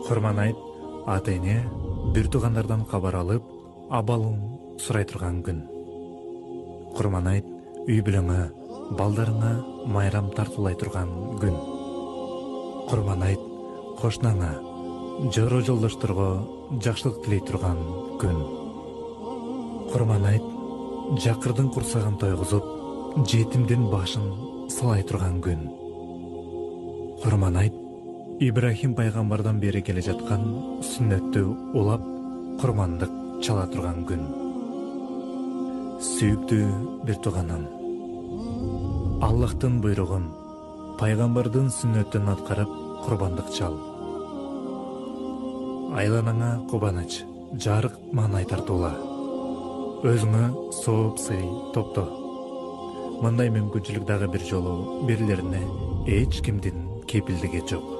Курман айт, ата-эне бир туугандардан кабар алып, абалын сурай турган күн. Курман айт, үй бүлөңө, балдарыңа майрам тартуулай турган күн. Курман айт, кошунаңа, жоро жолдошторго жакшылык тилей турган күн. Курман айт, жакырдын курсагын тойгузуп, жетимдин башын салай турган күн. Курман айт, Ибрахим пайгамбардан бери келе жаткан сүннөттү улап, курмандык чала турган күн. Сүйүктүү бир тууганым, Аллахтын буйругун, пайгамбардын сүннөтүн аткарып, курбандык чал. Айланаңа кубаныч, жарык маанай тартуула. Өзүңө сооп сый топто. Мындай мүмкүнчүлүк дагы бир жолу бирлерине эч кимдин кепилдиги жок.